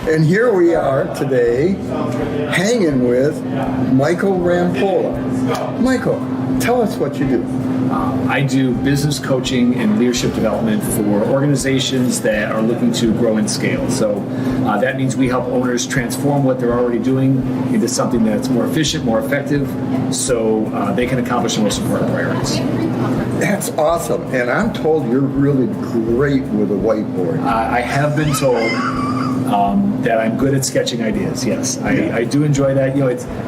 And here we are today, hanging with Michael Rampolla. Michael, tell us what you do. I do business coaching and leadership development for organizations that are looking to grow and scale. So that means we help owners transform what they're already doing into something that's more efficient, more effective, so they can accomplish the most important priorities. That's awesome. And I'm told you're really great with a whiteboard. I have been told that I'm good at sketching ideas. Yes, I do enjoy that.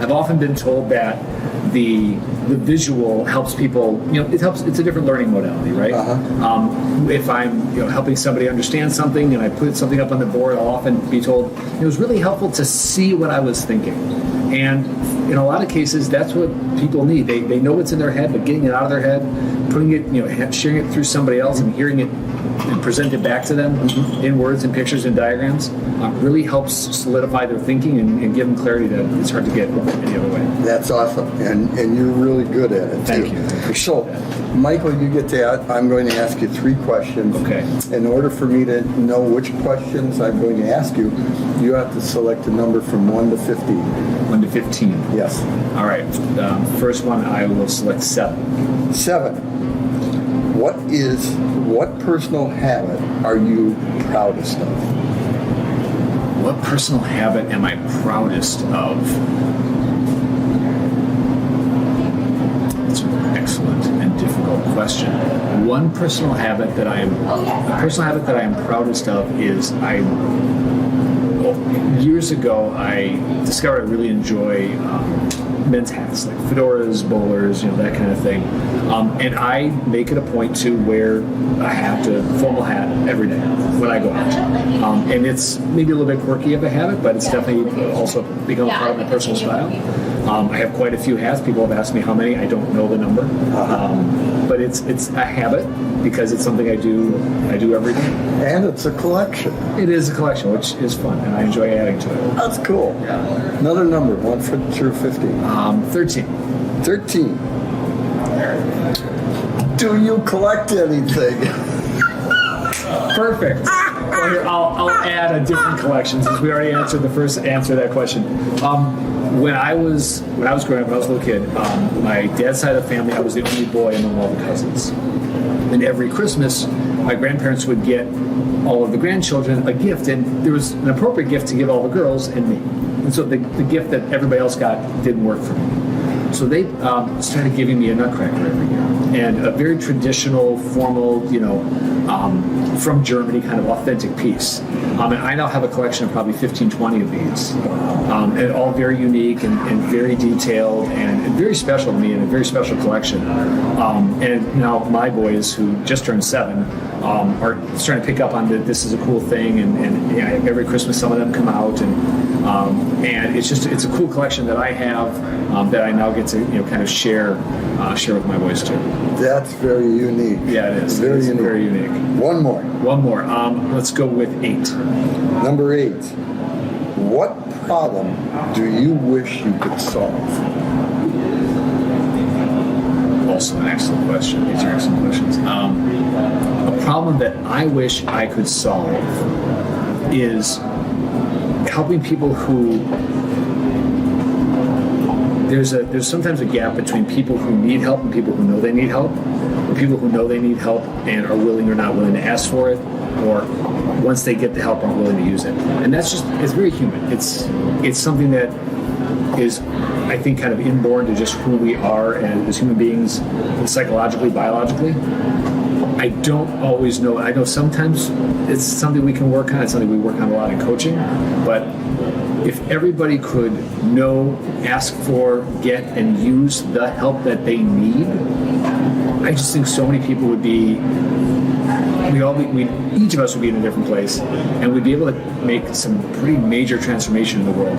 I've often been told that the visual helps people. It's a different learning modality, right? If I'm helping somebody understand something and I put something up on the board, I'll often be told it was really helpful to see what I was thinking. And in a lot of cases, that's what people need. They know what's in their head, but getting it out of their head, putting it, sharing it through somebody else, and hearing it and present it back to them in words and pictures and diagrams really helps solidify their thinking and give them clarity that it's hard to get any other way. That's awesome, and you're really good at it. Thank you. So, Michael, you get to. I'm going to ask you 3 questions. Okay. In order for me to know which questions I'm going to ask you, you have to select a number from 1 to 15. 1 to 15. Yes. All right. First one, I will select 7. 7. What personal habit are you proudest of? What personal habit am I proudest of? That's an excellent and difficult question. One personal habit that I am proudest of is years ago I discovered I really enjoy men's hats, like fedoras, bowlers, that kind of thing. And I make it a point to wear a hat, a formal hat, every day when I go out. And it's maybe a little bit quirky of a habit, but it's definitely also become a part of my personal style. I have quite a few hats. People have asked me how many. I don't know the number. But it's a habit because it's something I do every day. And it's a collection. It is a collection, which is fun, and I enjoy adding to it. That's cool. Yeah. Another number, 1 through 15. 13. 13. Do you collect anything? Perfect. Well, here, I'll add a different collection since we already answered the first answer to that question. When I was growing up, when I was a little kid, my dad's side of the family, I was the only boy among all the cousins. And every Christmas, my grandparents would get all of the grandchildren a gift, and there was an appropriate gift to give all the girls and me. And so the gift that everybody else got didn't work for me. So they started giving me a nutcracker every year, and a very traditional, formal, from Germany kind of authentic piece. And I now have a collection of probably 15, 20 of these, and all very unique and very detailed and very special to me, and a very special collection. And now my boys, who just turned 7, are starting to pick up on that this is a cool thing, and every Christmas some of them come out, and it's a cool collection that I have that I now get to kind of share with my boys too. That's very unique. Yeah, it is. Very unique. Very unique. One more. Let's go with 8. Number 8. What problem do you wish you could solve? Also an excellent question. These are excellent questions. A problem that I wish I could solve is helping people who there's sometimes a gap between people who need help and people who know they need help, or people who know they need help and are willing or not willing to ask for it, or once they get the help aren't willing to use it. And it's very human. It's something that is, I think, kind of inborn to just who we are as human beings, psychologically, biologically. I don't always know. I know sometimes it's something we can work on. It's something we work on a lot in coaching. But if everybody could know, ask for, get, and use the help that they need, I just think so many people would be. Each of us would be in a different place, and we'd be able to make some pretty major transformation in the world.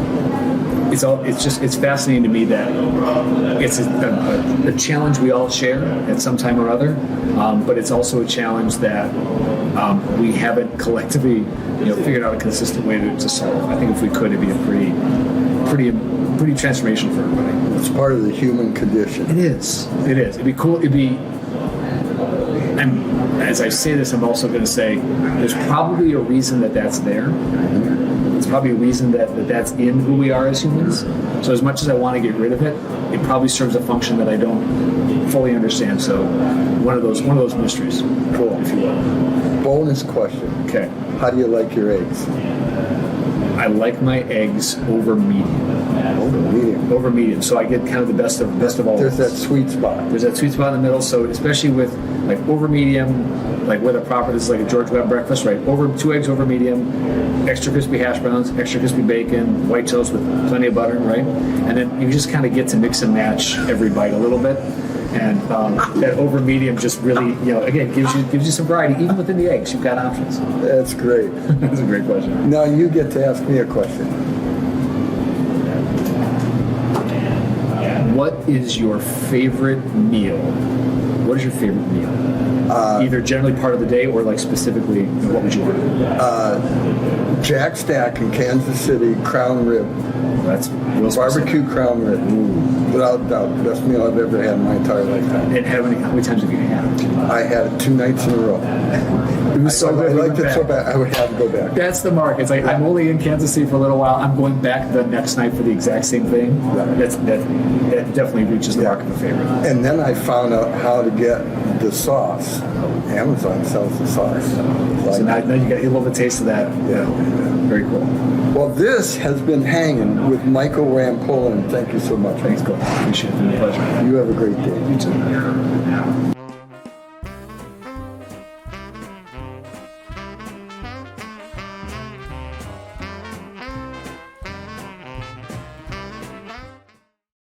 It's fascinating to me that it's a challenge we all share at some time or other, but it's also a challenge that we haven't collectively figured out a consistent way to solve. I think if we could, it'd be a pretty transformational for everybody. It's part of the human condition. It is. It'd be cool. As I say this, I'm also going to say there's probably a reason that's there. It's probably a reason that's in who we are as humans. So as much as I want to get rid of it, it probably serves a function that I don't fully understand. So one of those mysteries, Cool. if you will. Bonus question. Okay. How do you like your eggs? I like my eggs over medium. Medium. Over medium, so I get kind of the best of all. There's that worlds. sweet spot. There's that sweet spot in the middle. So especially with like over medium, like where the proper is like a George Webb breakfast, right? Over 2 eggs over medium, extra crispy hash browns, extra crispy bacon, white toast with plenty of butter, right? And then you just kind of get to mix and match every bite a little bit. And that over medium just really, again, gives you some variety. Even within the eggs, you've got options. That's great. That's a great question. Now you get to ask me a question. What is your favorite meal? What is your favorite meal? Either generally part of the day or like specifically, what would you want? Jack Stack in Kansas City, crown rib. That's real specific. Barbecue crown rib. Without doubt, best meal I've ever had in my entire lifetime. And how many times have you had it? I had it 2 nights in a row. It was so good. I liked it so bad, I would have to go back. That's the mark. It's like I'm only in Kansas City for a little while. I'm going back the next night for the exact same thing. That definitely reaches the mark of a favorite. And then I found out how to get the sauce. Amazon sells the sauce. So now you get a little bit of taste of that. Yeah. Very cool. Well, this has been Hangin' with Michael Rampolla, and thank you so much. Thanks, Cole. Appreciate it. It's been a pleasure. You have a great day. You too.